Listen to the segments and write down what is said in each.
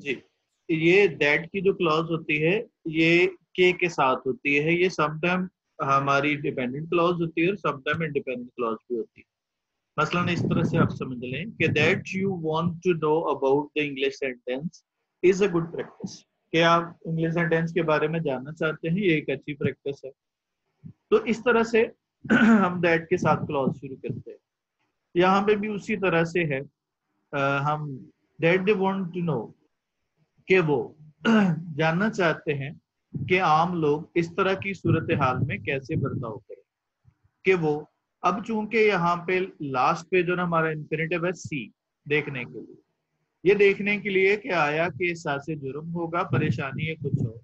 जी, ये दैट की जो क्लॉज होती है ये के साथ होती है। ये समटाइम हमारी डिपेंडेंट क्लॉज होती है और समटाइम इंडिपेंडेंट क्लॉज भी होती है। मसलन इस तरह से आप समझ लें कि that you want to know about the English sentence is a good practice, कि आप इंग्लिश सेंटेंस के बारे में जानना चाहते हैं, ये एक अच्छी प्रैक्टिस है। तो इस तरह से हम दैट के साथ क्लॉज शुरू करते हैं। यहाँ पे भी उसी तरह से है। हम that they want to know, कि वो जानना चाहते हैं कि आम लोग इस तरह की सूरत हाल में कैसे बर्ताव करें। कि वो, अब चूंकि यहाँ पे लास्ट पे जो ना हमारा इंफिनिटिव है सी, देखने के लिए, ये देखने के लिए कि आया कि एहसास जुर्म होगा, परेशानी है कुछ हो,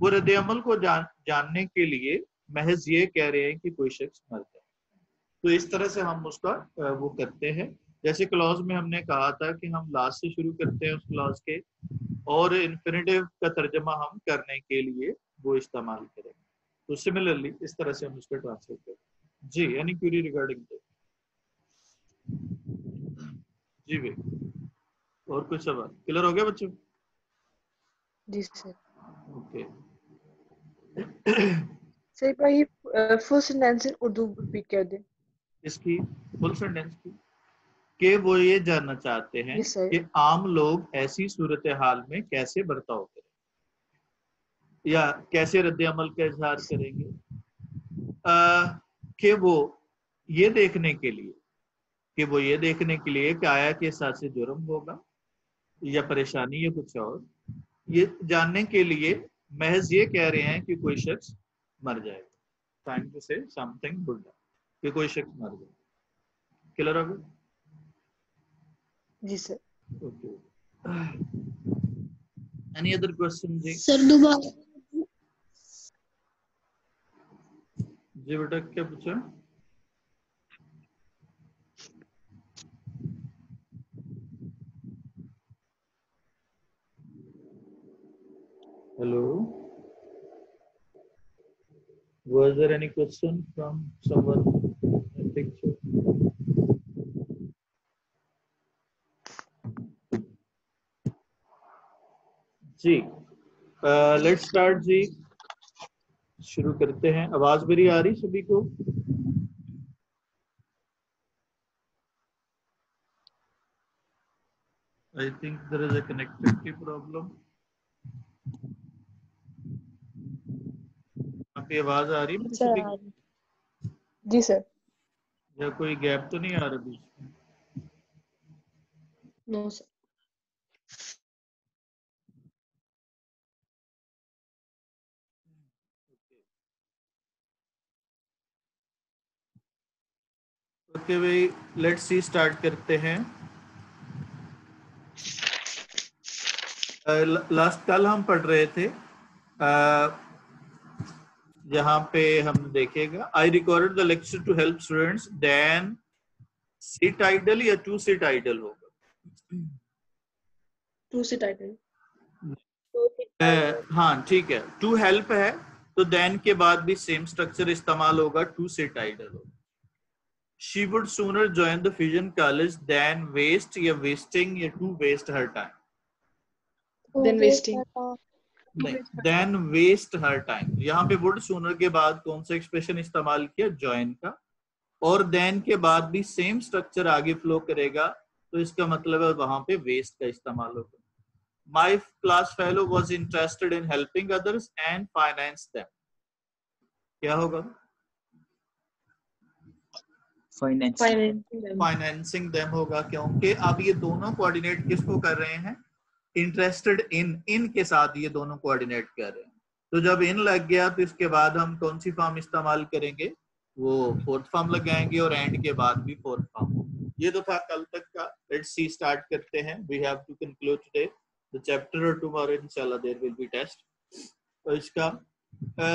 वो रद्द अमल को जानने के लिए महज ये कह रहे हैं कि कोई शख्स मर जाए। तो इस तरह से हम उसका वो करते हैं। जैसे क्लॉज में हमने कहा था कि हम लास्ट से शुरू करते हैं उस क्लॉज के, और इन्फिनेटिव का तर्जमा हम करने के लिए वो इस्तेमाल करेंगे। तो सिमिलरली इस तरह से हम उसको ट्रांसलेट करें। जी, एनी क्वेरी रिगार्डिंग दिस? जी भाई, और कुछ सवाल क्लियर हो गया बच्चों? जी सर। ओके। सर भाई full sentence in Urdu repeat कर दे। इसकी फुल सेंटेंस की, कि वो ये जानना चाहते हैं यस सर। कि आम लोग ऐसी सूरत हाल में कैसे बर्ताव करें या कैसे रद्द अमल का इजहार करेंगे। कि वो ये देखने के लिए, कि आया कि साथ से जुर्म होगा या परेशानी या कुछ और, ये जानने के लिए महज ये कह रहे हैं कि कोई शख्स मर जाएगा। Time to say something good, कि कोई शख्स मर जाए। क्लियर हो गया? जी sir. Okay. Any other question जी? सर दोबारा। जी बेटा, क्या पूछा? Hello, was there any question from someone? I think so. जी, लेट्स स्टार्ट जी, शुरू करते हैं। आवाज मेरी आ रही सभी को? I think there is a connectivity problem. आपकी आवाज आ रही है मुझे सभी को? जी सर। या कोई गैप तो नहीं आ रहा बीच में? No sir. ओके भाई, लेट्स सी, स्टार्ट करते हैं। लास्ट कल हम पढ़ रहे थे, यहाँ पे हम देखेगा, I recorded the lecture to help students, then sit idle या टू सिट आइडल होगा? टू से टाइटल। हाँ ठीक है, टू हेल्प है तो देन के बाद भी सेम स्ट्रक्चर इस्तेमाल होगा, टू सिट आइडल होगा। She would sooner join the fusion college than waste या वेस्टिंग या to waste her time. Than wasting. नहीं, देन वेस्ट हर टाइम। यहाँ पे वुड सूनर के बाद कौन सा एक्सप्रेशन इस्तेमाल किया? ज्वाइन का। और देन के बाद भी सेम स्ट्रक्चर आगे फ्लो करेगा, तो इसका मतलब है वहां पे वेस्ट का इस्तेमाल होगा। My class fellow was interested in helping others and finance them. क्या होगा? फाइनेंसिंग देम होगा, क्योंकि अब ये दोनों कोऑर्डिनेट किसको कर रहे हैं? इंटरेस्टेड इन के साथ ये दोनों कोऑर्डिनेट कर रहे हैं। तो जब इन लग गया तो इसके बाद हम कौन सी फॉर्म इस्तेमाल करेंगे? वो फोर्थ फॉर्म लगाएंगे, और एंड के बाद भी फोर्थ फॉर्म। ये तो था कल तक का। लेट्स सी, स्टार्ट करते हैं। We have to conclude today the chapter, और टुमारो इंशाल्लाह देयर विल बी टेस्ट। तो इसका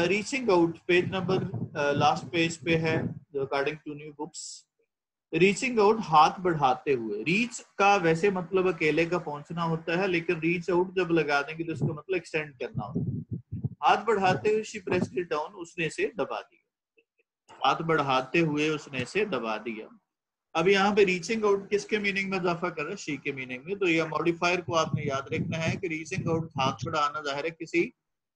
reaching out page number last page पे है, according to new books. Reaching out, हाथ बढ़ाते हुए। रीच का वैसे मतलब अकेले का पहुंचना होता है, लेकिन रीच आउट जब लगा देंगे तो इसका मतलब एक्सटेंड करना होता है। हाथ बढ़ाते हुए शी प्रेस्ड इट डाउन, उसने इसे दबा दिया। हाथ बढ़ाते हुए उसने इसे दबा दिया। अब यहाँ पे रीचिंग आउट किसके मीनिंग में इजाफा कर रहा है? शी के मीनिंग में। तो ये मॉडिफायर को आपने याद रखना है कि रीचिंग आउट हाथ बढ़ाना जाहिर है किसी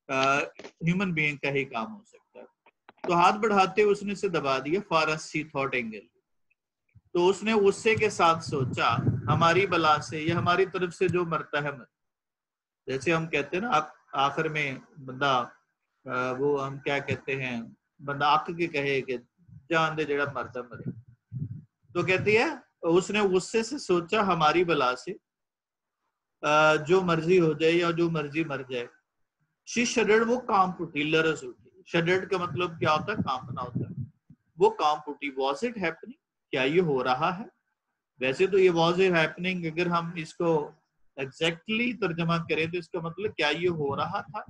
ह्यूमन बीइंग का ही काम हो सकता है। तो हाथ बढ़ाते हुए उसने से दबा दिया, for us she thought angle, तो उसने गुस्से के साथ सोचा हमारी बला से, या हमारी तरफ से जो मरता है मर। जैसे हम कहते हैं ना आखिर में बंदा वो हम क्या कहते हैं, बंदा आक के कहे कि जान दे जेड़ा मरता मरे। तो कहती है उसने गुस्से से सोचा हमारी बला से जो मर्जी हो जाए या जो मर्जी मर जाए। शी शडर्ड, वो कांप उठी, लरस उठी। शडर्ड का मतलब क्या होता है? कांपना होता है। वो कांप उठी। वॉज इट हैपनिंग, क्या ये हो रहा है? वैसे तो ये वॉज इट हैपनिंग अगर हम इसको एग्जैक्टली तर्जमा करें तो इसका मतलब क्या ये हो रहा था,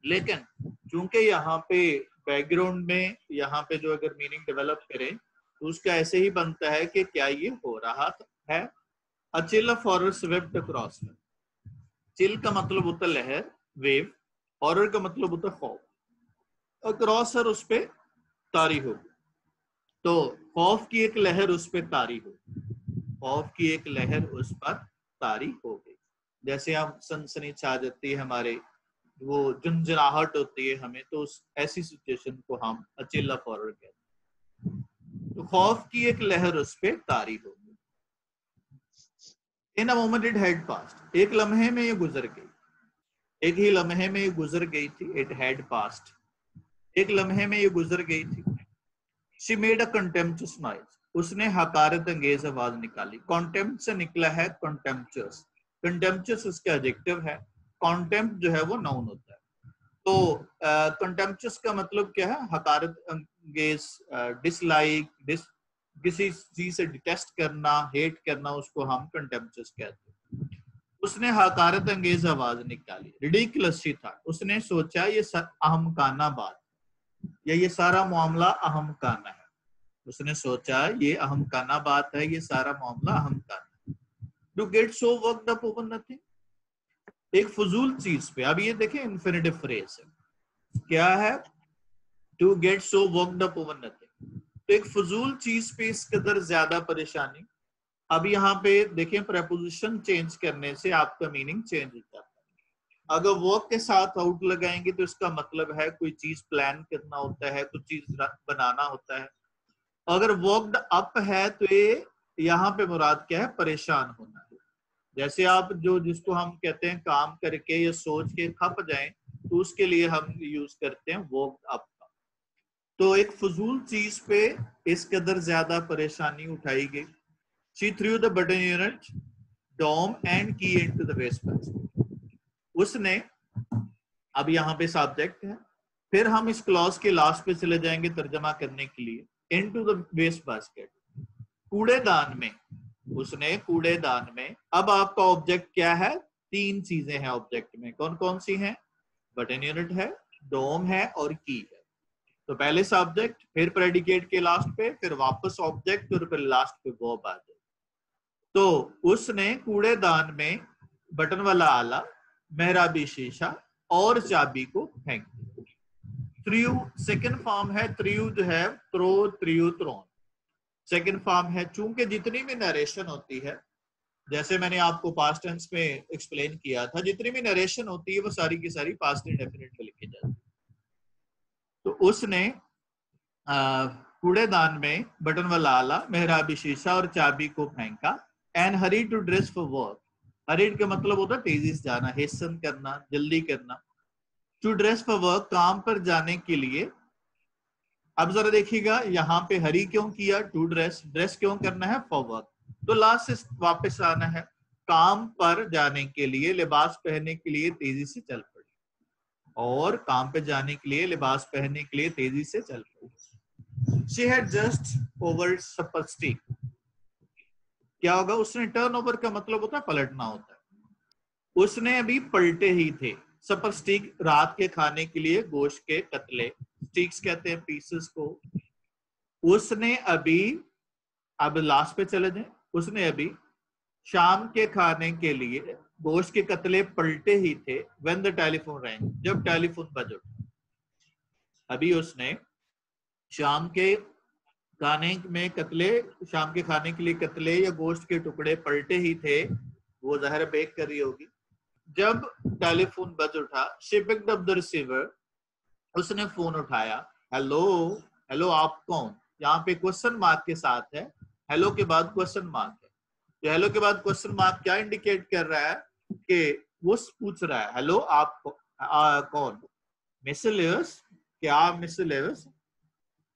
लेकिन चूंकि यहाँ पे बैकग्राउंड में यहाँ पे जो अगर मीनिंग डेवलप करें तो उसका ऐसे ही बनता है कि क्या ये हो रहा है। A chill of horror swept across her. Chill का मतलब होता है लहर, वेव। हॉरर का मतलब होता है खौफ। अक्रॉस हर, उस पे तारी हो। तो खौफ की एक लहर उस पे तारी हो, खौफ की एक लहर उस पर तारी हो गई। जैसे हम सनसनी छा जाती है हमारे, वो झंझनाहट होती है हमें, तो उस ऐसी सिचुएशन को हम a chill of horror कहते हैं। तो खौफ की एक लहर उस पे तारी हो गई। In a moment it had passed, एक लम्हे में ये गुजर गई। एक ही लम्हे में ये गुजर गई थी। इट हैड पास्ट, एक लम्हे में ये गुजर गई थी। शी मेड अ कंटेम्प्चुअस नॉइज, उसने हकारत अंगेज आवाज निकाली। कॉन्टेम्प्ट से निकला है कंटेम्प्चुअस। कंटेम्प्चुअस उसका एडजेक्टिव है, कॉन्टेम्प्ट जो है वो नाउन होता है। तो कंटेम्प्चुअस का मतलब क्या है? हकारत अंगेज, डिसलाइक, किसी चीज से डिटेस्ट करना, हेट करना, उसको हम कंटेम्प्चुअस कहते हैं। उसने हकारत अंगेज आवाज निकाली। रिडिकुलस शी था, उसने सोचा ये अहमकाना बात, या ये सारा मामला अहमकाना है। उसने सोचा ये अहमकाना बात है, ये सारा मामला अहमकाना। To get so worked up over nothing, एक फजूल चीज पे। अब ये देखें इन्फिनिटिव फ्रेज है, क्या है? To get so worked up over nothing, तो एक फजूल चीज पे इस कदर ज्यादा परेशानी। अब यहाँ पे देखें प्रेपोजिशन चेंज करने से आपका मीनिंग चेंज होता है। अगर वर्क के साथ आउट लगाएंगे तो इसका मतलब है कोई चीज प्लान करना होता है, कुछ चीज बनाना होता है। अगर वर्कड अप है तो ये यहाँ पे मुराद क्या है? परेशान होना है। जैसे आप जो जिसको हम कहते हैं काम करके या सोच के खप जाएं, तो उसके लिए हम यूज करते हैं वर्कड अप का। तो एक फजूल चीज पे इस कदर ज्यादा परेशानी उठाई गई। She threw the button unit, dome and key into the wastebasket. उसने, अब यहाँ पे सब्जेक्ट है, फिर हम इस क्लॉज के लास्ट पे चले जाएंगे तर्जमा करने के लिए। into the wastebasket, कूड़ेदान में। उसने कूड़ेदान में। अब आपका ऑब्जेक्ट क्या है? तीन चीजें हैं ऑब्जेक्ट में। कौन कौन सी हैं? बटन यूनिट है, डोम है और की है। तो पहले सब्जेक्ट, फिर प्रेडिकेट के लास्ट पे, फिर वापस ऑब्जेक्ट और फिर लास्ट पे वर्ब आ जाए। तो उसने कूड़ेदान में बटन वाला आला, मेहराबी शीशा और चाबी को फेंक दिया। थ्रू सेकंड फॉर्म है, थ्रू जो है throw, threw, thrown. Second form है। चूंकि जितनी भी नरेशन होती है, जैसे मैंने आपको पास्ट टेंस में एक्सप्लेन किया था, जितनी भी नरेशन होती है वो सारी की सारी पास्ट इंडेफिनिट में लिखी जाती है। तो उसने कूड़ेदान में बटन वाला आला, मेहराबी शीशा और चाबी को फेंका। And hurry to dress for work, hurried का मतलब होता है तेजी से जाना, हेसन करना, जल्दी करना। टू ड्रेस फॉर वर्क, काम पर जाने के लिए। अब जरा देखिएगा यहाँ पे हरी क्यों किया? टू ड्रेस, ड्रेस क्यों करना है? For work. तो लास्ट से वापस आना है, काम पर जाने के लिए, लिबास पहनने के लिए तेजी से चल पड़ी, और काम पे जाने के लिए, लिबास पहनने के लिए तेजी से चल पड़ी। She had just over supper stick, क्या होगा? उसने टर्न ओवर का मतलब होता है पलटना होता है। उसने अभी पलटे ही थे। सपर स्टिक, रात के खाने के लिए गोश्त के कतले, स्टिक्स कहते हैं पीसेस को। उसने अभी, अब लास्ट पे चले जाए, उसने अभी शाम के खाने के लिए गोश्त के कतले पलटे ही थे। व्हेन द टेलीफोन रैंग, जब टेलीफोन बज उठा। अभी उसने शाम के खाने में कतले, शाम के खाने के लिए कतले या गोश्त के टुकड़े पलटे ही थे, वो ज़ाहिर बेक कर रही होगी। जब टेलीफोन बज उठा, she picked up the receiver, उसने फोन उठाया। हेलो, हेलो आप कौन? यहाँ पे क्वेश्चन मार्क के साथ है, हेलो के बाद क्वेश्चन मार्क है। तो हेलो के बाद क्वेश्चन मार्क क्या इंडिकेट कर रहा है कि वो पूछ रहा है हेलो आप कौन? मिस लेविस, क्या आप मिस लेविस?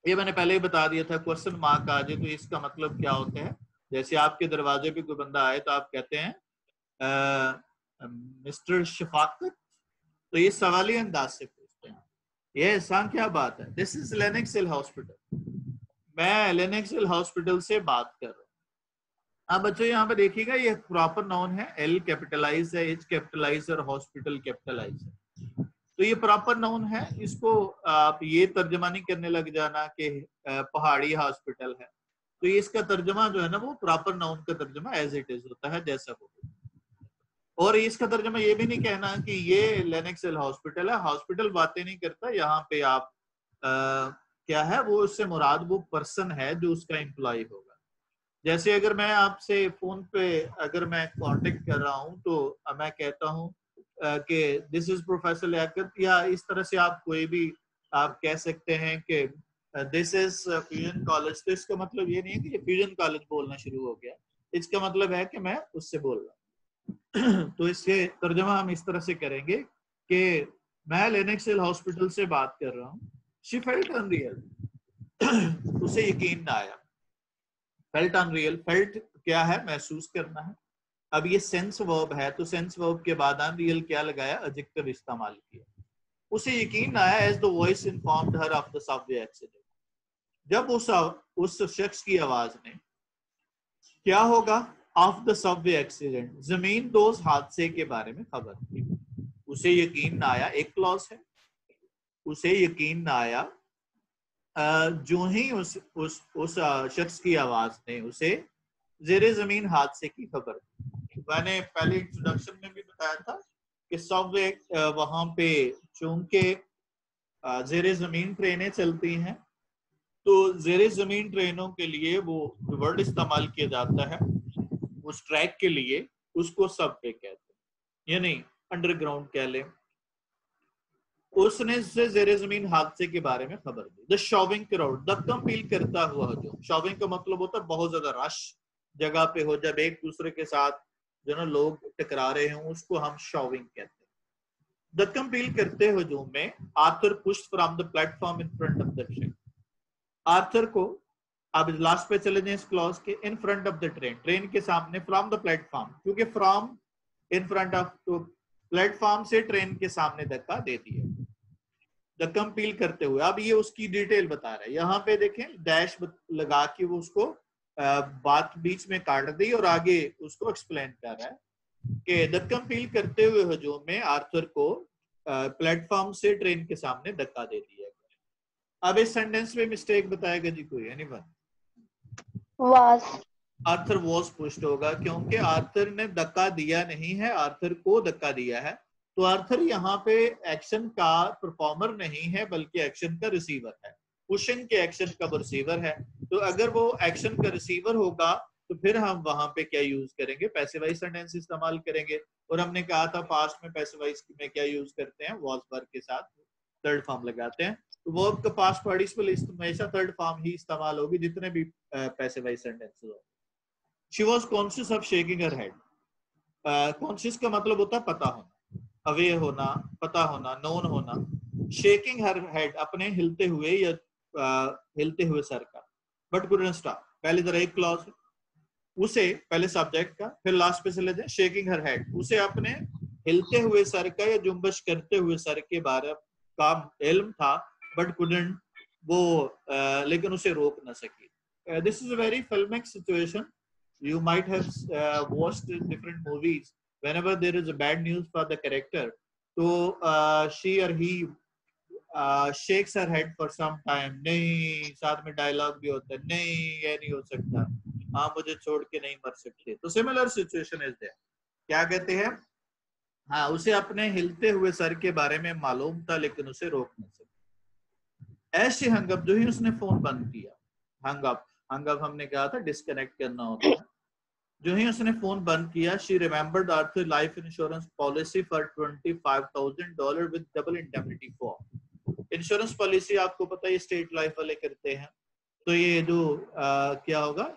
ये मैंने पहले ही बता दिया था, क्वेश्चन मार्क आ जाए तो इसका मतलब क्या होता है। जैसे आपके दरवाजे पे कोई बंदा आए तो आप कहते हैं मिस्टर शफाकत, तो ये सवाली अंदाज से पूछते हैं, ये एहसान क्या बात है? This is larynx hill hospital, मैं लेनेक्स हिल हॉस्पिटल से बात कर रहा हूँ। अब बच्चों यहाँ पे देखिएगा, ये प्रॉपर नाउन है, एल कैपिटलाइज है, एच कैपिटलाइज और हॉस्पिटल कैपिटलाइज है, तो ये प्रॉपर नाउन है। इसको आप ये तर्जमा नहीं करने लग जाना कि पहाड़ी हॉस्पिटल है, तो ये इसका तर्जमा जो है ना वो प्रॉपर नाउन का तर्जमा एज इट इज होता है, जैसा वो। और इसका तर्जमा ये भी नहीं कहना कि ये लेनेक्स हिल हॉस्पिटल है, हॉस्पिटल बातें नहीं करता यहाँ पे। आप क्या है वो, उससे मुराद वो पर्सन है जो उसका एम्प्लॉय होगा। जैसे अगर मैं आपसे फोन पे अगर मैं कांटेक्ट कर रहा हूँ तो मैं कहता हूँ कि दिस इज प्रोफेसर लियाकत, या इस तरह से आप कोई भी आप कह सकते हैं कि दिस इज फ्यूजन कॉलेज, तो इसका मतलब ये नहीं है कि ये फ्यूजन कॉलेज बोलना शुरू हो गया, इसका मतलब है कि मैं उससे बोल रहा हूँ। तो इसके तर्जमा हम इस तरह से करेंगे कि मैं लेनेक्स हिल हॉस्पिटल से बात कर रहा हूँ। शी फेल्ट अनरियल, उसे यकीन ना आया। फेल्ट अनरियल, फेल्ट क्या है? महसूस करना है। अब ये सेंस वर्ब है, तो सेंस वर्ब के बाद अनरियल क्या लगाया? एडजेक्टिव इस्तेमाल किया। उसे यकीन आया as the voice informed her of the subway accident, जब उस शख्स की आवाज ने क्या होगा? ऑफ द सबवे एक्सीडेंट, जमीन दोज हादसे के बारे में खबर दी। उसे यकीन ना आया, एक क्लॉज है, उसे यकीन ना आया जो ही उस शख्स की आवाज ने उसे जेरे जमीन हादसे की खबर दी। मैंने पहले इंट्रोडक्शन में भी बताया था कि सबवे वहां पे चूंकि जेरे जमीन ट्रेनें चलती हैं, तो जेरे जमीन ट्रेनों के लिए वो वर्ड इस्तेमाल किया जाता है उस ट्रैक के लिए, उसको सबवे कहते हैं, यानी अंडरग्राउंड कह लें। उसने से जेरे जमीन हादसे के बारे में खबर दी। द शॉविंग क्राउड, धक्का पील करता हुआ हजूम। शॉविंग का मतलब होता है बहुत ज्यादा रश जगह पे हो, जब एक दूसरे के साथ जो ना लोग टकरा रहे हों, उसको हम शॉविंग कहते हैं। धक्का पील करते हजूम में Arthur pushed from the platform in front of the train. Arthur को, अब लास्ट पे चले जाए इस क्लॉज के, इन front of the train, train के सामने, फ्रॉम द प्लेटफॉर्म, क्योंकि फ्रॉम इन फ्रंट ऑफ, तो प्लेटफॉर्म से ट्रेन के सामने धक्का दे दिया, धक्का पील करते हुए। अब ये उसकी डिटेल बता रहा है, यहाँ पे देखें डैश लगा के वो उसको बात बीच में काट दी और आगे उसको एक्सप्लेन कर रहा है कि धक्का पील करते हुए हजूम में आर्थर को प्लेटफॉर्म से ट्रेन के सामने धक्का दे दिया गया। अब इस सेंटेंस में मिस्टेक बताएगा जी कोई? Anyone? was Arthur was pushed होगा, क्योंकि आर्थर ने धक्का दिया नहीं है, आर्थर को धक्का दिया है। तो आर्थर यहाँ पे एक्शन का परफॉर्मर नहीं है बल्कि एक्शन का रिसीवर है, पुशिंग के एक्शन का रिसीवर है। तो अगर वो एक्शन का रिसीवर होगा तो फिर हम वहां पे क्या यूज करेंगे? पैसिवाइज सेंटेंस इस्तेमाल करेंगे। और हमने कहा था पास्ट में पैसिवाइज में क्या यूज करते हैं? वॉज वर्ब के साथ थर्ड फॉर्म लगाते हैं। तो वर्ब का पास्ट पार्टिसिपल हमेशा थर्ड फॉर्म ही इस्तेमाल होगी जितने भी पैसिवाइज सेंटेंसेस हो। She was conscious of shaking her head. Conscious का मतलब होता है पता होना, अवेयर होना, पता होना, नोन होना। शेकिंग हर हेड, अपने हिलते हुए या हिलते हुए सर का। बट couldn't stop, पहले जरा एक क्लॉज, उसे पहले सब्जेक्ट का, फिर लास्ट पे चले जाए, शेकिंग हर हेड, उसे अपने हिलते हुए सर का या जुम्बश करते हुए सर के बारे का इल्म था, बट couldn't, वो लेकिन उसे रोक न सकी। This is a very filmic situation. You might have watched different movies. Whenever there is a bad news for the character, so she or he shakes her head for some time. नहीं, साथ में dialogue भी होता है, नहीं ये नहीं हो सकता, हाँ मुझे छोड़ के नहीं मर सकते। तो सिमिलर सिचुएशन इज देयर। क्या कहते हैं? हाँ, उसे अपने हिलते हुए सर के बारे में मालूम था लेकिन उसे रोक नहीं सका। ऐसे हंगम, जो ही उसने फोन बंद किया, हंग अप हमने कहा था डिस्कनेक्ट करना होता है। जो ही उसने फोन बंद किया, she remembered Arthur life insurance policy for $25,000 with double indemnity for. Insurance policy आपको पता है स्टेट लाइफ वाले करते हैं, तो ये जो क्या होगा,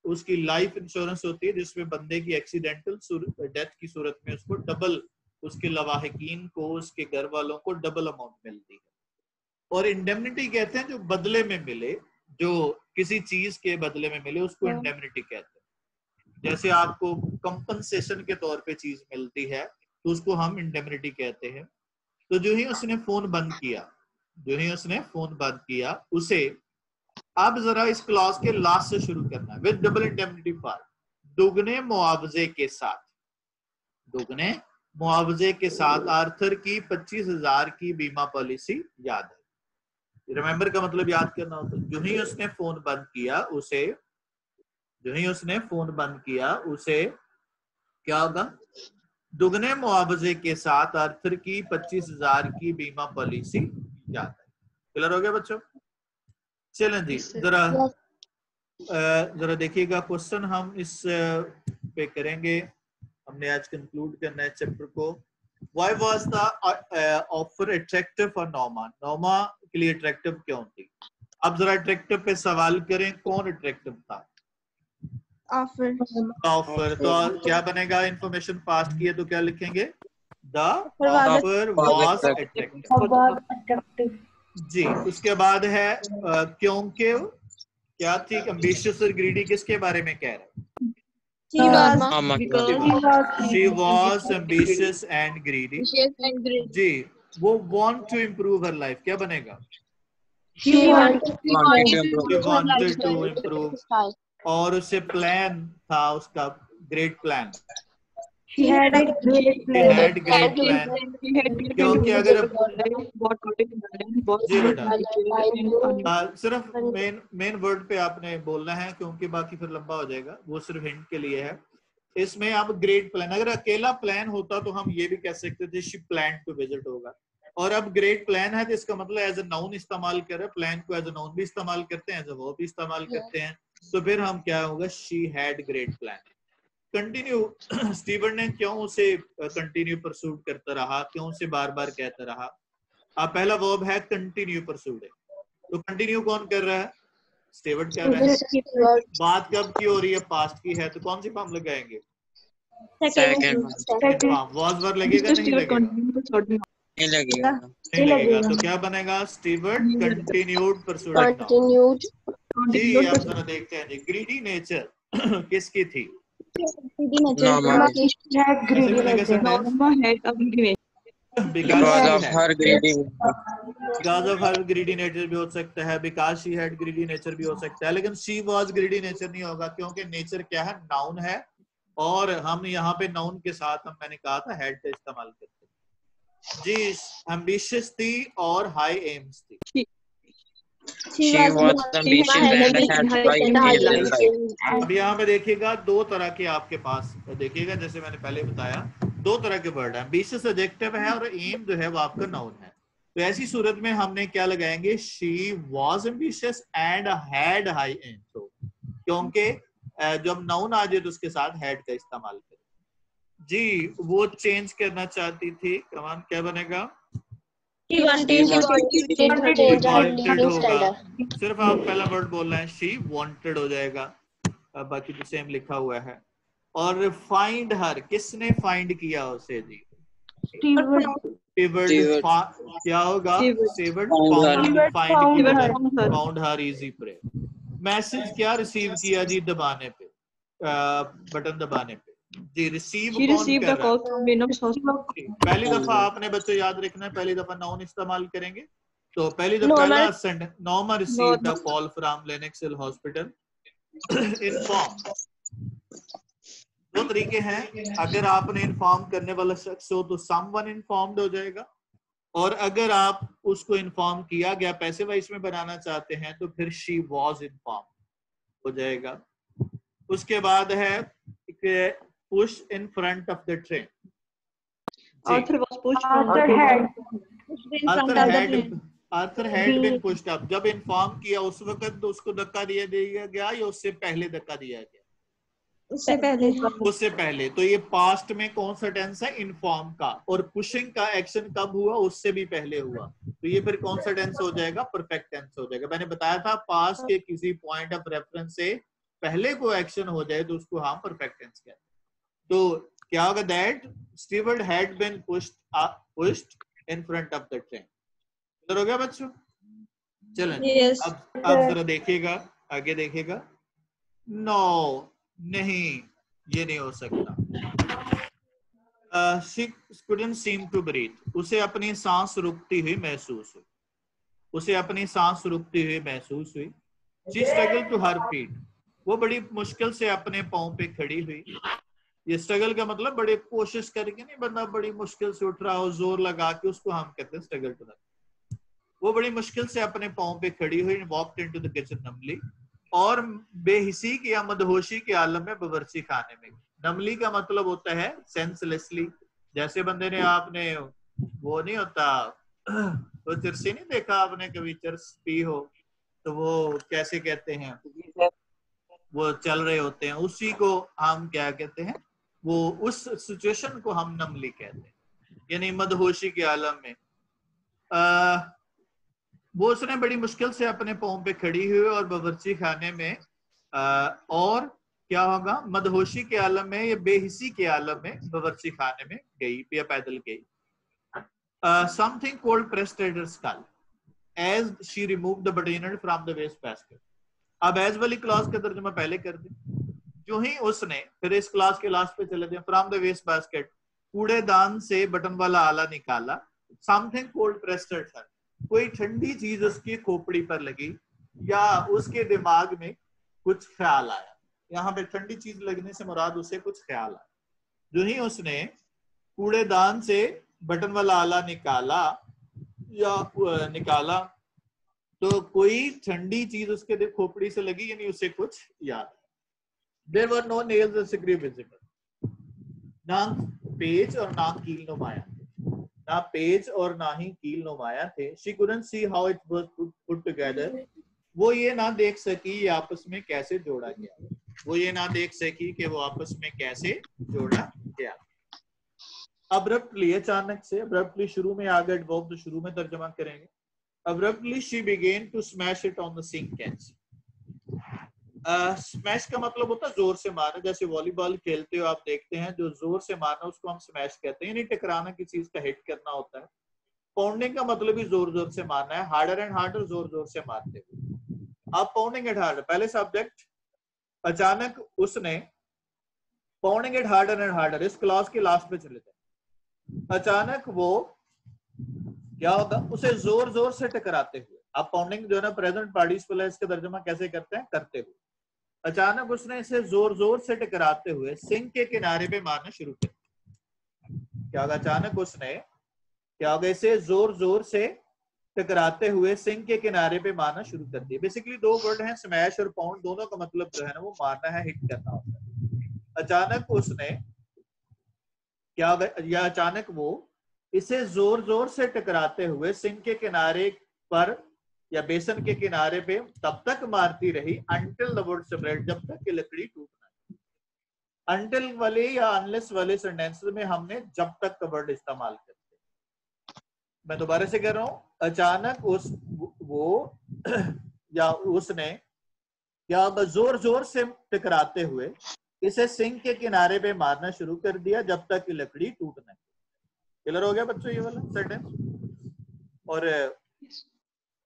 उसकी लाइफ इंश्योरेंस होती है जिसमें बंदे की एक्सीडेंटल डेथ की सूरत में उसको डबल, उसके लवाहिकीन को, उसके घर वालों को डबल अमाउंट मिलती है। और इंडेमनिटी कहते हैं जो बदले में मिले, जो किसी चीज के बदले में मिले उसको इंडेमनिटी कहते हैं। जैसे आपको कंपनसेशन के तौर पे चीज मिलती है तो उसको हम इंडेमनिटी कहते हैं। तो जो ही उसने फोन बंद किया, उसे अब जरा इस क्लॉज के लास्ट से शुरू करना है, विद डबल इंडेमनिटी फॉर, दुगने मुआवजे के साथ आर्थर की 25,000 की बीमा पॉलिसी याद है। रिमेंबर का मतलब याद करना होता है। जो ही उसने फोन बंद किया उसे क्या होगा, दुगने मुआवजे के साथ आर्थर की 25,000 की बीमा पॉलिसी याद है। क्लियर हो गया बच्चों? चलें जी, जरा देखिएगा क्वेश्चन हम इस पे करेंगे। हमने आज कंक्लूड करना है चैप्टर को। Why was the offer attractive for Norma? नोमा के लिए अट्रैक्टिव क्यों थी? अब जरा अट्रैक्टिव पे सवाल करें, कौन अट्रैक्टिव था? ऑफर। तो क्या बनेगा, इंफॉर्मेशन पास किए तो क्या लिखेंगे? The offer was attractive. जी, उसके बाद है क्योंकि क्या थी, एम्बिशियस और ग्रीडी किसके बारे में कह रहे हैं? She was ambitious and greedy. जी, वो want to improve her life, क्या बनेगा? She wanted to improve. और उसे प्लान था, उसका great plan. She had great plan. क्योंकि अगर जी बेटा सिर्फ मेन वर्ड पे आपने बोलना है, क्योंकि बाकी फिर लंबा हो जाएगा, वो सिर्फ हिंट के लिए है। इसमें अब ग्रेट प्लान, अगर अकेला प्लान होता तो हम ये भी कह सकते थे शी प्लान टू विजिट होगा, और अब ग्रेट प्लान है तो इसका मतलब एज ए नाउन इस्तेमाल कर रहे हैं। प्लान को एज ए नाउन भी इस्तेमाल करते हैं, एज ए वर्ब भी इस्तेमाल करते हैं, तो फिर हम क्या होगा, she had great plan. Continue, Steven ने क्यों उसे कंटिन्यू परसूट करता रहा, क्यों उसे बार बार कहता रहा? अब पहला वर्ब है कंटिन्यू परसूट है, तो कंटिन्यू कौन कर रहा है? स्टीवन कर रहा है। बात कब की हो रही है, पास्ट की है, तो कौन सी फॉर्म लगाएंगे? Second form. वाज वर्ब लगेगा नहीं लगेगा? नहीं लगेगा। तो क्या बनेगा? Stewart continued pursuit. जी, अब जरा देखते हैं जी, ग्रीडी नेचर किसकी थी? Because of her greedy nature भी हो सकता है, because she had greedy nature भी हो सकता है, लेकिन she was greedy nature नहीं होगा, क्योंकि नेचर क्या है, नाउन है, और हम यहाँ पे नाउन के साथ मैंने कहा था हेड का इस्तेमाल करते हैं। जी, एम्बिशियस थी और हाई एम्स थी। अब यहाँ पे देखिएगा दो तरह के आपके पास देखिएगा, जैसे मैंने पहले बताया दो तरह के वर्ड है, एम्बिशियस एडजेक्टिव है और एम जो है वो आपका नाउन है। तो ऐसी सूरत में हमने क्या लगाएंगे, she was ambitious and had high aim, तो क्योंकि जब नाउन आ जाए तो उसके साथ हैड का इस्तेमाल करें। जी, वो चेंज करना चाहती थी, कमान क्या बनेगा? वांटेड होगा, सिर्फ आप पहला वर्ड बोल रहे हैं, शी वांटेड हो जाएगा, बाकी तो सेम लिखा हुआ है। और फाइंड हर, किसने फाइंड किया उसे? जी, क्या होगा? Found her easy prey. Message क्या रिसीव किया जी? दबाने पे, बटन दबाने पे। जी, रिसीव कौन कर रहा है? पहली दफा आपने बच्चों याद रखना है, पहली दफा नाउन इस्तेमाल करेंगे, तो पहली दफा पहला sentence, Norma received a call from larynx hill hospital. Inform, दो तरीके हैं, अगर आपने इन्फॉर्म करने वाला शख्स हो तो समवन इन्फॉर्म्ड हो जाएगा, और अगर आप उसको इन्फॉर्म किया गया पैसे वाइज में बनाना चाहते हैं तो फिर शी वाज इन्फॉर्म हो जाएगा। उसके बाद है push in front of the train. Arthur had Arthur had been pushed up, जब इन्फॉर्म किया उस वक्त तो उसको धक्का दिया गया या उससे पहले धक्का दिया गया? उससे पहले। उससे पहले। तो ये पास्ट में कौन सा टेंस है? इन्फॉर्म का। और पुशिंग का एक्शन कब हुआ? उससे भी पहले हुआ। तो ये फिर कौन सा टेंस हो जाएगा? परफेक्ट टेंस हो जाएगा। मैंने बताया था पास्ट के किसी पॉइंट ऑफ रेफरेंस से पहले को एक्शन हो जाए तो उसको हम परफेक्ट टेंस कहते हैं। तो क्या होगा? That steward had been pushed in front of the train. Clear हो गया बच्चों? चलें Yes. अब जरा देखिएगा, आगे देखिएगा। नो, नहीं, ये नहीं हो सकता। She couldn't seem to breathe. उसे अपनी सांस रुकती हुई महसूस हुई। उसे अपनी सांस रुकती हुई महसूस हुई। She struggled to her feet. वो बड़ी मुश्किल से अपने पांव पे खड़ी हुई। ये स्ट्रगल का मतलब बड़े कोशिश करके नहीं, बंदा बड़ी मुश्किल से उठ रहा हो, जोर लगा के, उसको हम कहते हैं स्ट्रगल टू दैट। वो बड़ी मुश्किल से अपने पांव पे खड़ी हुई। वॉकड इनटू द किचन नमली, और बेहिसी की या मदहोशी के आलम में बावर्ची खाने में। नमली का मतलब होता है सेंसलेसली। जैसे बंदे ने, आपने वो नहीं होता वो चरसी नहीं देखा आपने कभी? चरस पी हो तो वो कैसे कहते हैं? वो चल रहे होते हैं, उसी को हम क्या कहते हैं? वो उस सिचुएशन को हम नमली कहते हैं, यानी मदहोशी के आलम में। वो उसने बड़ी मुश्किल से अपने पांव पे खड़ी हुई और बावर्ची खाने में और क्या होगा? मदहोशी के आलम में या बेहिसी के आलम में बावर्ची खाने में गई या पैदल गई। Something cold pressed at her skull as she removed the button from the waste basket. अब एज वाली क्लॉज का तर्जुमा पहले कर दें। जो ही उसने, फिर इस क्लास के लास्ट पे चले जाए, फ्रॉम द वेस्ट बास्केट, कूड़ेदान से बटन वाला आला निकाला। समथिंग कोल्ड प्रेस्ड एट हर, कोई ठंडी चीज उसकी खोपड़ी पर लगी या उसके दिमाग में कुछ ख्याल आया। यहाँ पे ठंडी चीज लगने से मुराद उसे कुछ ख्याल आया। जो ही उसने कूड़ेदान से बटन वाला आला निकाला तो कोई ठंडी चीज उसके खोपड़ी से लगी, यानी उसे कुछ याद। There were no nails or screw visible. ना पेच और ना कील नुमाया थे, ना पेच और ना ही कील नुमाया थे। She couldn't see how it was put together. वो ये ना देख सकी ये आपस में कैसे जोड़ा गया। वो ये ना देख सकी कि वो आपस में कैसे जोड़ा गया। Abruptly, अचानक से, abruptly शुरू में आ गया verb, तो शुरू में तर्जुमा करेंगे। Abruptly she began to smash it on the sink edge. Smash का मतलब होता है जोर से मारना। जैसे वॉलीबॉल खेलते हो आप देखते हैं, जो जोर से मारना उसको हम स्मैश कहते हैं, यानी टकराना, किसी चीज का हिट करना होता है। पाउंडिंग का मतलब भी जोर जोर से मारना है, हार्डर एंड हार्डर, जोर जोर से मारते हुए। अब पाउंडिंग इट हार्डर, पहले सब्जेक्ट। अचानक उसने, pounding it harder and harder, इस क्लास के लास्ट पे चले थे। अचानक वो क्या होगा? उसे जोर जोर से टकराते हुए। अब पाउंडिंग जो है ना प्रेजेंट पार्टिसिपल है, इसका तर्जुमा कैसे करते हैं? करते हुए। अचानक उसने इसे जोर जोर से टकराते हुए सिंक के किनारे पे मारना शुरू कर दिया। क्या होगा? अचानक उसने क्या होगा? इसे जोर जोर से टकराते हुए सिंक के किनारे पे मारना शुरू कर दिया। बेसिकली दो वर्ड हैं, स्मैश और पाउंड, दोनों का मतलब जो है ना वो मारना है, हिट करना होता है। अचानक उसने क्या होगा? या अचानक वो इसे जोर जोर से टकराते हुए सिंक के किनारे पर या बेसन के किनारे पे तब तक मारती रही until the wood separate, जब तक कि लकड़ी टूट ना। until वाले या unless वाले सेंटेंस में हमने जब तक का वर्ड इस्तेमाल करते हैं। मैं दोबारा से कह रहा हूं, अचानक वो या उसने क्या जोर जोर से टकराते हुए इसे सिंक के किनारे पे मारना शुरू कर दिया जब तक कि लकड़ी टूट ना। क्लियर हो गया बच्चों ये वाला सेंटेंस? और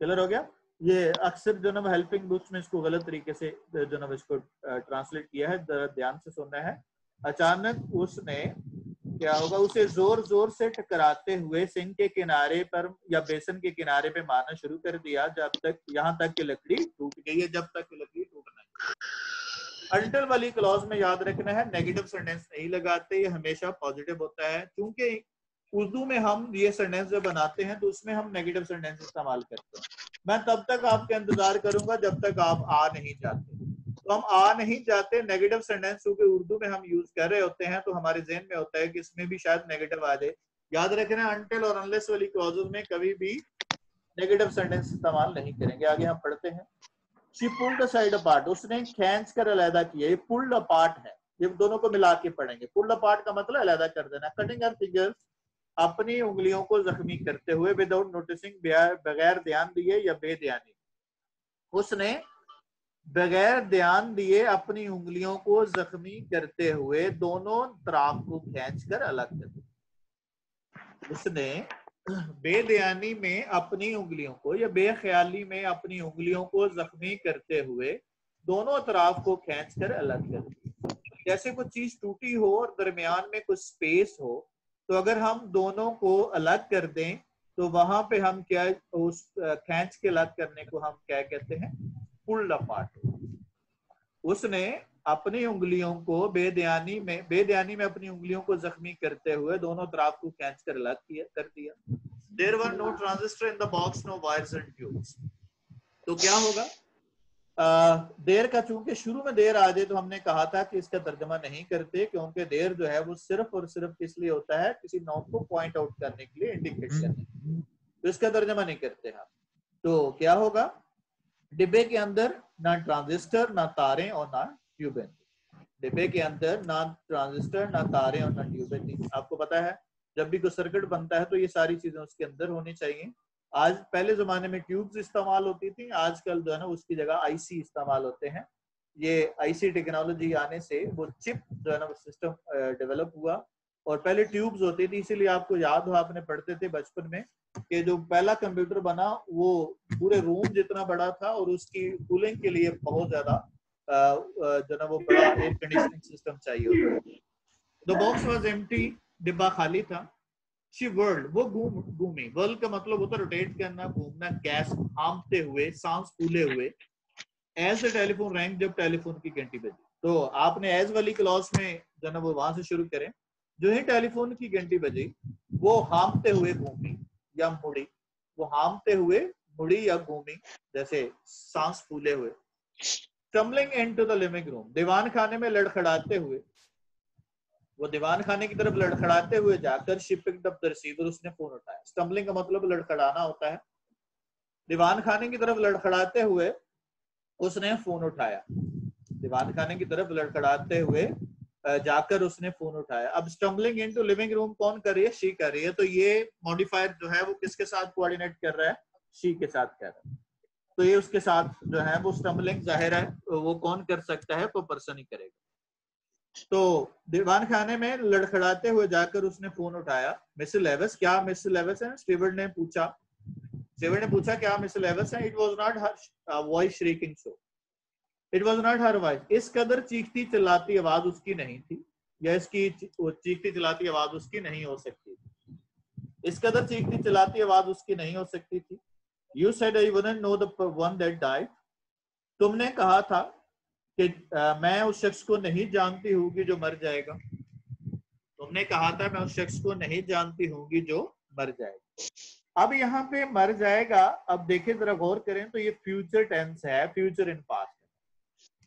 क्लियर हो गया? ये अक्सर जो ना हेल्पिंग बुक्स में इसको गलत तरीके से जो ना इसको ट्रांसलेट किया है, ध्यान से सुनना है। अचानक उसने क्या होगा? उसे जोर जोर से टकराते हुए सिंक के किनारे पर या बेसन के किनारे पे मारना शुरू कर दिया जब तक, यहाँ तक कि लकड़ी टूट गई है, जब तक कि लकड़ी टूटना है। अंटिल वाली क्लॉज में याद रखना है नेगेटिव सेंटेंस नहीं लगाते, ये हमेशा पॉजिटिव होता है। क्योंकि उर्दू में हम ये सेंटेंस जब बनाते हैं तो उसमें हम नेगेटिव सेंटेंस इस्तेमाल करते हैं। मैं तब तक आपका इंतजार करूंगा जब तक आप आ नहीं जाते। तो हम आ नहीं जाते नेगेटिव सेंटेंस क्योंकि उर्दू में हम यूज कर रहे होते हैं, तो हमारे ज़हन में होता है कि इसमें भी शायद नेगेटिव आ जाए। याद रखना अंटिल और अनलेस वाली क्लॉजेस में कभी भी नेगेटिव सेंटेंस इस्तेमाल नहीं करेंगे। आगे हम पढ़ते हैं। She pulled aside apart, उसने खींच कर अलग किया। ये pulled apart है, ये दोनों को मिला के पढ़ेंगे। pulled apart का मतलब अलग कर देना। Cutting her fingers, अपनी उंगलियों को जख्मी करते हुए, विदाउट नोटिसिंग, बगैर ध्यान दिए या बेध्यानी। उसने बगैर ध्यान दिए अपनी उंगलियों को जख्मी करते हुए दोनों तरफ को खींचकर अलग कर दिया। उसने बेध्यानी में अपनी उंगलियों को या बेख्याली में अपनी उंगलियों को जख्मी करते हुए दोनों तरफ को खींचकर अलग कर दिया। जैसे कुछ चीज टूटी हो और दरमियान में कुछ स्पेस हो, तो अगर हम दोनों को अलग कर दें तो वहां पे हम क्या, उस खींच के अलग करने को हम क्या कहते हैं, पुल्ड अपार्ट। उसने अपनी उंगलियों को बेध्यानी में अपनी उंगलियों को जख्मी करते हुए दोनों तरफ को खींचकर अलग कर दिया। There were no transistor in the box, no wires and tubes. तो क्या होगा, देर का चूंकि शुरू में देर आ जाए तो हमने कहा था कि इसका तर्जमा नहीं करते, क्योंकि देर जो है वो सिर्फ और सिर्फ किस लिए होता है, किसी नोट को पॉइंट आउट करने के लिए, इंडिकेट करने के लिए, तो इसका तर्जमा नहीं करते हम। तो क्या होगा, डिब्बे के अंदर ना ट्रांजिस्टर, ना तारें और ना ट्यूबें। डिब्बे के अंदर ना ट्रांजिस्टर, ना तारें और ना ट्यूबें थी। आपको पता है जब भी कोई सर्किट बनता है तो ये सारी चीजें उसके अंदर होनी चाहिए। आज पहले जमाने में ट्यूब्स इस्तेमाल होती थी, आजकल जो है ना उसकी जगह आईसी इस्तेमाल होते हैं। ये आईसी टेक्नोलॉजी आने से वो चिप जो है ना वो सिस्टम डेवलप हुआ, और पहले ट्यूब्स होती थी। इसीलिए आपको याद हो, आपने पढ़ते थे बचपन में कि जो पहला कंप्यूटर बना वो पूरे रूम जितना बड़ा था, और उसकी कूलिंग के लिए बहुत ज्यादा जो ना वो बड़ा एयर कंडीशनिंग सिस्टम चाहिए होता है। द बॉक्स वाज एम्प्टी, डिब्बा खाली था। शी वर्ल्ड, वो घूमी। वर्ल्ड का मतलब होता है रोटेट करना, घूमना, गैस हांफते हुए, सांस फूले हुए। एज द टेलीफोन रैंग, जब टेलीफोन की घंटी बजी। तो आपने एज वाली क्लॉज में जो ना वो वहां से शुरू करें। जो ही टेलीफोन की घंटी बजी, वो हांफते हुए घूमी या मुड़ी। वो हांफते हुए मुड़ी या घूमी, जैसे सांस फूले हुए। Stumbling into the living room, दीवान खाने में लड़खड़ाते हुए, वो दीवान खाने की तरफ लड़खड़ाते हुए जाकर she picked up the receiver, उसने फोन उठाया। स्टम्बलिंग का मतलब लड़खड़ाना होता है। दीवान खाने की तरफ लड़खड़ाते हुए उसने फोन उठाया। दीवान खाने की तरफ लड़खड़ाते हुए जाकर उसने फोन उठाया। अब स्टम्बलिंग इनटू लिविंग रूम कौन कर रही है, शी कर रही है। तो ये मॉडिफायर जो है वो किसके साथ कोऑर्डिनेट कर रहा है, शी के साथ कर रहा है। तो ये उसके साथ जो है वो स्टम्बलिंग, जाहिर है वो कौन कर सकता है, तो पर्सन ही करेगा। तो दीवान खाने में लड़खड़ाते हुए जाकर उसने फोन उठाया। मिसेस लेविस, क्या मिसेस लेविस है? स्टीवर्ड ने पूछा। स्टीवर्ड ने पूछा क्या मिसेस लेविस है? It was not her voice shrieking so, it was not her voice. इस कदर चीखती चिल्लाती आवाज उसकी नहीं थी, या इसकी चीखती चिल्लाती आवाज उसकी नहीं हो सकती थी। इस कदर चीखती चिल्लाती आवाज उसकी नहीं हो सकती थी। You said I wouldn't know the one that died. तुमने कहा था कि मैं उस शख्स को नहीं जानती होगी जो मर जाएगा। तुमने कहा था मैं उस शख्स को नहीं जानती होगी जो मर जाएगा। अब यहाँ पे मर जाएगा, अब देखिए जरा गौर करें तो ये फ्यूचर टेंस है, फ्यूचर इन पास्ट।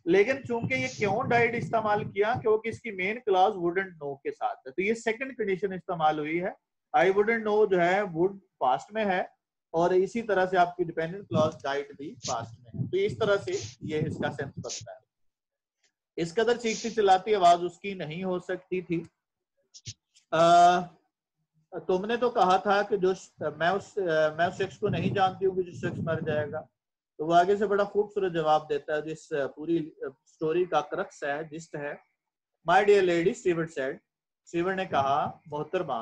लेकिन चूंकि ये क्यों डाइड इस्तेमाल किया, क्योंकि इसकी मेन क्लॉज वुडंट नो के साथ है, तो ये सेकंड कंडीशन इस्तेमाल हुई है। आई वुडंट नो जो है वुड पास्ट में है, और इसी तरह से आपकी डिपेंडेंट क्लॉज डाइड भी पास्ट में है। तो इस तरह से ये इसका सेंस बनता है। इस कदर चीखती चिल्लाती आवाज उसकी नहीं हो सकती थी। तुमने तो कहा था कि जो मैं उस शख्स को नहीं जानती हूँ कि जो शख्स मर जाएगा। तो वो आगे से बड़ा खूबसूरत जवाब देता है, जिस पूरी स्टोरी का क्रक्स है, जिस्ट है। My dear lady, steward said, steward ने कहा, मोहतरमा,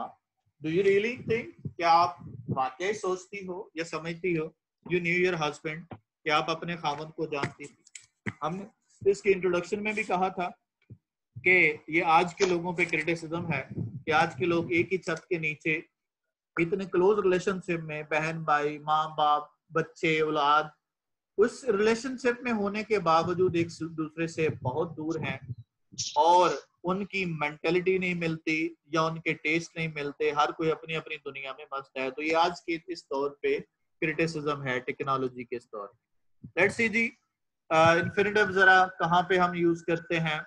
डू यू रियली थिंक, क्या आप वाकई सोचती हो या समझती हो, यू न्यू योर हस्बैंड, कि आप अपने खामद को जानती थी। हमने इसके इंट्रोडक्शन में भी कहा था कि ये आज के लोगों पे क्रिटिसिज्म है कि आज के लोग एक ही छत के नीचे इतने क्लोज रिलेशनशिप में, बहन भाई, माँ बाप, बच्चे, औलाद, उस रिलेशनशिप में होने के बावजूद एक दूसरे से बहुत दूर हैं, और उनकी मेंटेलिटी नहीं मिलती या उनके टेस्ट नहीं मिलते, हर कोई अपनी अपनी दुनिया में मस्त है। तो ये आज के इस दौर पे क्रिटिसिज्म है टेक्नोलॉजी के इस दौर में। लेट्स सी जी, इन्फिनिटिव जरा कहाँ पे हम यूज करते हैं।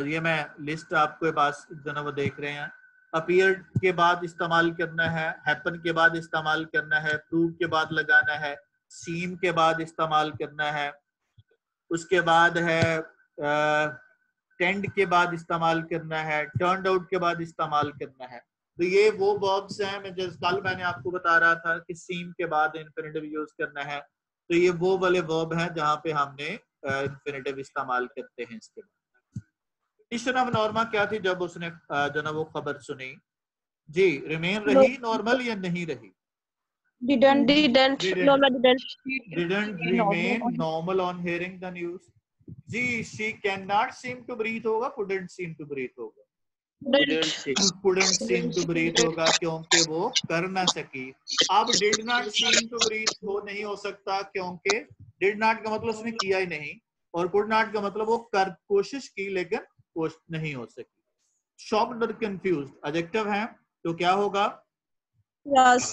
ये मैं लिस्ट आपके पास जो ना वो देख रहे हैं। अपीयर के बाद इस्तेमाल करना है, हैपन के बाद इस्तेमाल करना है, प्रूव के बाद लगाना है, सीम के बाद इस्तेमाल करना है, उसके बाद है टेंड के बाद इस्तेमाल करना है, टर्न्ड आउट के बाद इस्तेमाल करना है। तो ये वो वर्ब्स हैं, मैं जैसे कल मैंने आपको बता रहा था कि सीम के बाद इन्फिनिटिव यूज करना है, तो ये वो वाले वर्ब हैं जहां पे हमने इन्फिनिटिव इस्तेमाल करते हैं। इसके बाद कंडीशन ऑफ नॉर्मा क्या थी जब उसने जो ना वो खबर सुनी जी, रिमेन रही नॉर्मल या नहीं रही? Didn't. Norma didn't. Didn't remain normal on hearing the news. Ji, she cannot seem to breathe होगा, couldn't seem to breathe होगा, couldn't seem to breathe होगा क्योंकि वो कर ना सकी। अब did not seem to breathe हो नहीं हो सकता क्योंकि did not का मतलब उसने किया ही नहीं, और could not का मतलब वो कर कोशिश की लेकिन नहीं हो सकी। shocked और confused adjective है, तो क्या होगा? Was.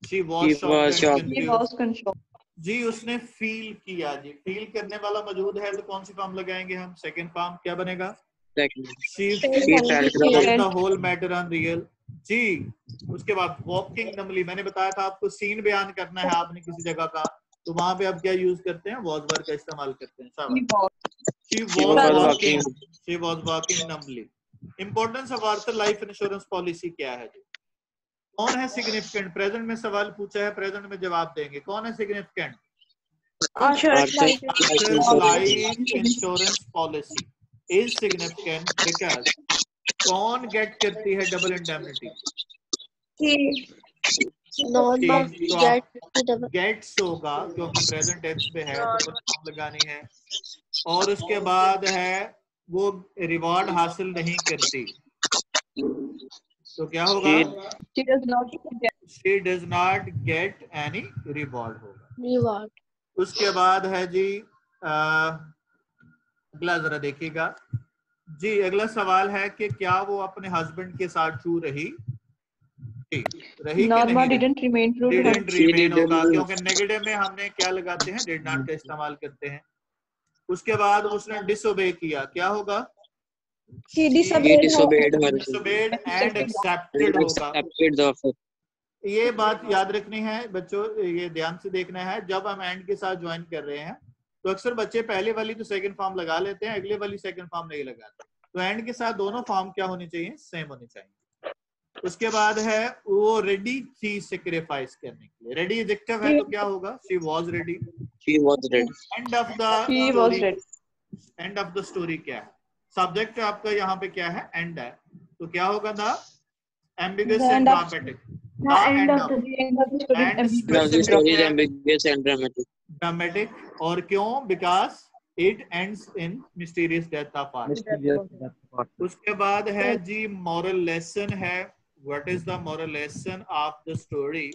She was shocked and He was confused. confused. जी, उसने फील किया। जी, फील करने वाला मौजूद है तो कौन सी फॉर्म लगाएंगे हम? सेकंड फॉर्म क्या बनेगा? She felt the whole matter unreal. जी, उसके बाद वॉकिंग नमली, मैंने बताया था आपको सीन बयान करना है आपने किसी जगह का, तो वहां पे आप क्या यूज करते हैं? वॉज वर्ब का इस्तेमाल करते हैं। She was walking numbly. Importance of Arthur life insurance policy क्या है? जी, कौन है सिग्निफिकेंट? प्रेजेंट में सवाल पूछा है, प्रेजेंट में जवाब देंगे। कौन है significant? Life insurance policy is significant because कौन गेट करती है डबल इंडेमनिटी? गेट्स होगा क्योंकि प्रेजेंट टेंस पे है तो फॉर्म लगानी है, और उसके बाद है वो रिवॉर्ड हासिल नहीं करती, तो क्या होगा? She does not get any reward होगा। उसके बाद है जी अगला जरा देखिएगा जी, अगला सवाल है कि क्या वो अपने हस्बैंड के साथ ट्रू रही? रही Norma कि didn't remain true to her. Didn't remain होगा क्योंकि नेगेटिव में हमने क्या लगाते हैं? डिड नॉट का इस्तेमाल करते हैं। उसके बाद उसने डिसोबे किया, क्या होगा? He disobeyed her. Disobeyed and accepted होगा। ये बात याद रखनी है बच्चों, ये ध्यान से देखना है। जब हम एंड के साथ ज्वाइन कर रहे हैं तो अक्सर बच्चे पहले वाली तो सेकंड फॉर्म लगा लेते हैं, अगले वाली सेकंड फॉर्म नहीं लगाते। तो एंड के साथ दोनों फॉर्म क्या होनी चाहिए? सेम होनी चाहिए। उसके बाद है वो रेडी थी सैक्रिफाइस करने के लिए। रेडी एडजेक्टिव है तो क्या होगा? She was ready. End of the end of the story क्या है? सब्जेक्ट आपका यहाँ पे क्या है? एंड है, तो क्या होगा? The ambiguous and dramatic. Dramatic, और क्यों? Because it ends in mysterious death of art. उसके बाद है जी मॉरल लेसन है। What is the moral lesson of the story?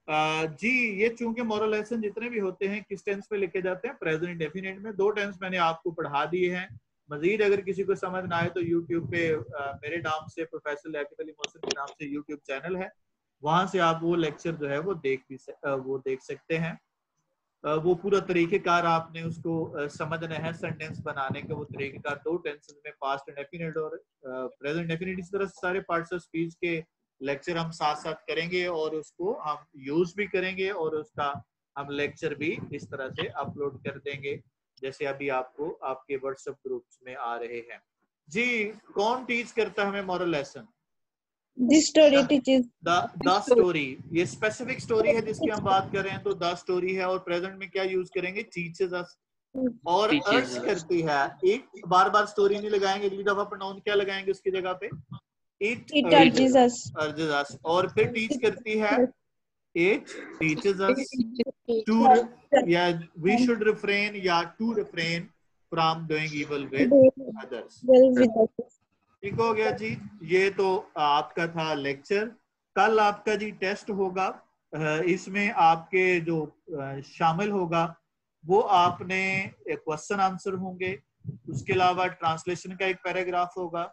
जी, ये चूंकि मॉरल लेसन जितने भी होते हैं किस टेंस में लिखे जाते हैं? प्रेजेंट इंडेफिनिट में। दो टेंस मैंने आपको पढ़ा दिए हैं। मजीद अगर किसी को समझ ना आए तो यूट्यूब पे मेरे नाम से प्रोफेसर लियाकत अली मोहसिन के नाम से यूट्यूब चैनल है, वहां से आप वो लेक्चर जो है वो देख सकते हैं। वो पूरा तरीकेकार आपने उसको समझना है। सेंटेंस बनाने का वो तरीकेकार दो टेंसेस में, पास्ट इंडेफिनिट और प्रेजेंट इंडेफिनिट, इस तरह से सारे पार्ट्स ऑफ स्पीच के लेक्चर हम साथ साथ करेंगे और उसको हम यूज भी करेंगे और उसका हम लेक्चर भी इस तरह से अपलोड कर देंगे जैसे अभी आपको आपके व्हाट्सएप ग्रुप्स में आ रहे हैं। जी, कौन टीच करता है हमें moral lesson? The story teaches. The story. ये स्पेसिफिक स्टोरी है जिसकी हम बात कर रहे हैं, तो द स्टोरी है। और प्रेजेंट में क्या यूज करेंगे? Teaches us. और अर्ज करती है। एक बार बार स्टोरी नहीं लगाएंगे, अगली दफा प्रोनाउन क्या लगाएंगे उसकी जगह पे? इट urges us. Urges us. और फिर टीच करती है। इट टीचेस अस टू, या वी शुड रिफ्रेन या to refrain from doing evil with others. ठीक हो गया जी। ये तो आपका था लेक्चर। कल आपका जी टेस्ट होगा। इसमें आपके जो शामिल होगा वो आपने क्वेश्चन आंसर होंगे, उसके अलावा ट्रांसलेशन का एक पैराग्राफ होगा,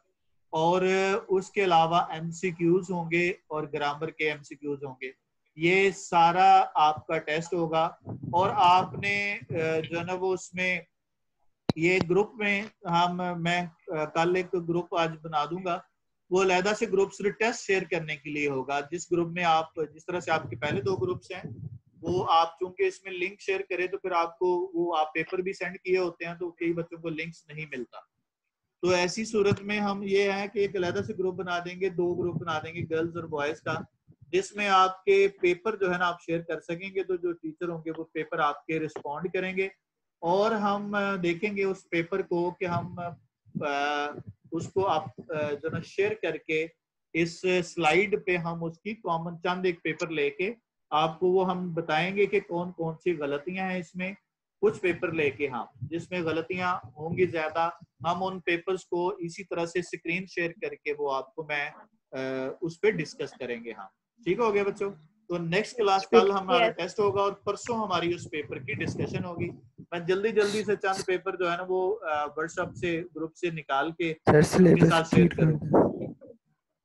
और उसके अलावा एमसीक्यूज होंगे और ग्रामर के एमसीक्यूज होंगे। ये सारा आपका टेस्ट होगा। और आपने जो है ना वो उसमें ये ग्रुप में मैं कल एक ग्रुप आज बना दूंगा, वो अलहदा से ग्रुप्स टेस्ट शेयर करने के लिए होगा। जिस ग्रुप में आप, जिस तरह से आपके पहले 2 ग्रुप्स हैं, वो आप चूंकि इसमें लिंक शेयर करें तो फिर आपको वो आप पेपर भी सेंड किए होते हैं, तो कई बच्चों को लिंक्स नहीं मिलता। तो ऐसी सूरत में हम ये है कि एक अलहदा से ग्रुप बना देंगे, 2 ग्रुप बना देंगे गर्ल्स और बॉयज का, जिसमें आपके पेपर जो है ना आप शेयर कर सकेंगे। तो जो टीचर होंगे वो पेपर आपके रिस्पॉन्ड करेंगे और हम देखेंगे उस पेपर को कि हम उसको आप जो ना शेयर करके इस स्लाइड पे हम उसकी कॉमन चंद एक पेपर लेके आपको वो हम बताएंगे कि कौन कौन सी गलतियां हैं इसमें। कुछ पेपर लेके हम जिसमें गलतियां होंगी ज्यादा, हम उन पेपर्स को इसी तरह से स्क्रीन शेयर करके वो आपको मैं उस पर डिस्कस करेंगे हम। ठीक हो गया बच्चों? तो नेक्स्ट क्लास कल हमारा टेस्ट होगा और परसों हमारी उस पेपर की डिस्कशन होगी। मैं जल्दी जल्दी से चंद पेपर जो है ना वो व्हाट्सएप से ग्रुप से निकाल के उनके साथ शेयर करूंगा।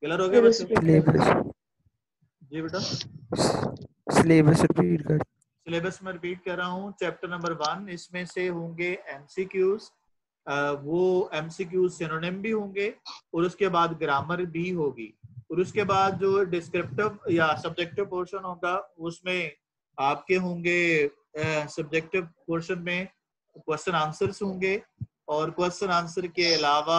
क्लियर हो गया बच्चों? जी बेटा। सिलेबस रिपीट कर। सिलेबस में रिपीट कर रहा हूँ। चैप्टर नंबर 1, इसमें से होंगे एमसीक्यूज, वो एमसीक्यूज सिनोनिम भी होंगे और उसके बाद ग्रामर भी होगी, और उसके बाद जो डिस्क्रिप्टिव या सब्जेक्टिव पोर्शन होगा उसमें आपके होंगे सब्जेक्टिव पोर्शन में क्वेश्चन आंसर्स होंगे, और क्वेश्चन आंसर के अलावा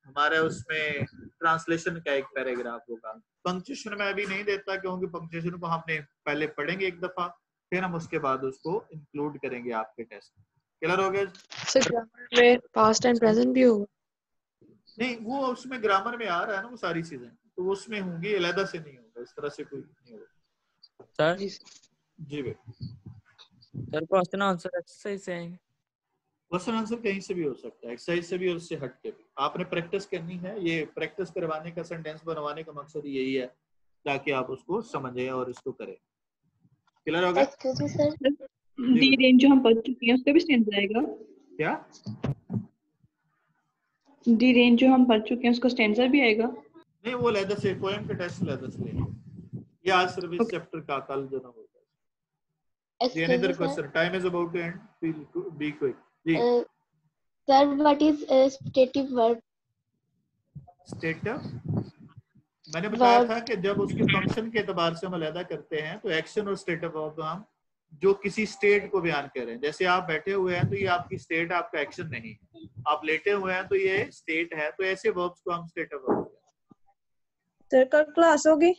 हमारे उसमें ट्रांसलेशन का एक पैराग्राफ होगा। पंक्चुएशन में अभी नहीं देता क्योंकि पंक्चुएशन को हमने पहले पढ़ेंगे एक दफा, फिर हम उसके बाद उसको इंक्लूड करेंगे आपके टेस्ट। क्लियर हो गया? सर ग्रामर में पास्ट एंड प्रेजेंट भी होगा? नहीं, वो उसमें ग्रामर में आ रहा है ना वो सारी चीजें, तो उसमें होंगी, अलग से नहीं होगा, इस तरह से कोई नहीं होगा। सर जी भाई। सर क्वेश्चन आंसर एक्सरसाइज से आएंगे? क्वेश्चन आंसर कहीं से भी हो सकता है, एक्सरसाइज से भी और उससे हट के भी। आपने प्रैक्टिस करनी है, ये प्रैक्टिस करवाने का, सेंटेंस बनवाने का मकसद यही है ताकि आप उसको समझें और इसको करें। क्लियर होगा? Excuse me sir, D range जो हम पढ़ चुके हैं उसका भी स्टैंडर्ड आएगा क्या? डी रेंज जो हम पढ़ चुके हैं उसका स्टैंडर्ड भी आएगा? नहीं, वो लेदर से पोएम के टेस्ट लेदर से लेंगे। ये आज सर्विस चैप्टर का कल जो ना होगा। The another question. Time is about to end. Be quick. Ji. Sir, what is a stative verb? Stative? मैंने बताया था कि जब उसके फंक्शन के एतबार से हम अलग करते हैं तो एक्शन और स्टेटिव वर्ब हम जो किसी स्टेट को बयान कर रहे हैं। जैसे आप बैठे हुए हैं तो ये आपकी स्टेट, आपका एक्शन नहीं है। आप लेटे हुए हैं तो ये स्टेट है, तो ऐसे वर्ब्स को हम स्टेटिव वर्ब। सर कल क्लास होगी?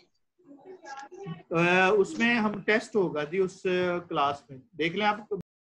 उसमें हम टेस्ट होगा जी उस क्लास में, देख लें आप।